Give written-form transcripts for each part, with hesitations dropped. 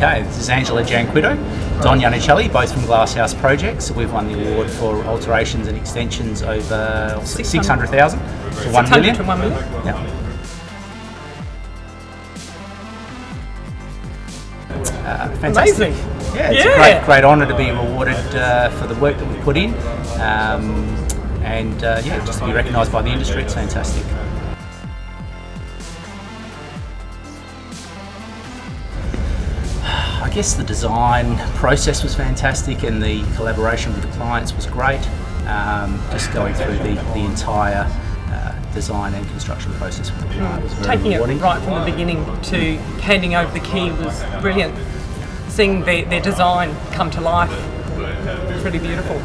Okay, this is Angela Gianquitto, Don Iannicelli, both from Glasshouse Projects. We've won the award for alterations and extensions over 600,000 to 1 million. To 1 million. Yeah. Fantastic. Amazing. Yeah, it's a great honour to be rewarded for the work that we put in, and just to be recognised by the industry. It's fantastic. I guess the design process was fantastic, and the collaboration with the clients was great. Just going through the entire design and construction process with the client was very Taking rewarding. it right from the beginning to handing over the key was brilliant. Seeing their design come to life, it's really beautiful.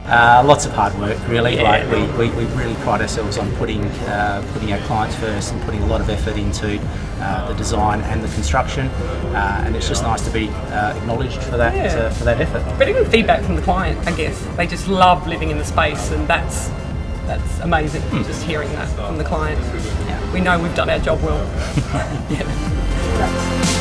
Lots of hard work, really. Yeah. Like we really pride ourselves on putting our clients first and putting a lot of effort into the design and the construction, and it's just nice to be acknowledged for that effort. But even feedback from the client, I guess they just love living in the space, and that's amazing. Just hearing that from the client, we know we've done our job well. Yeah.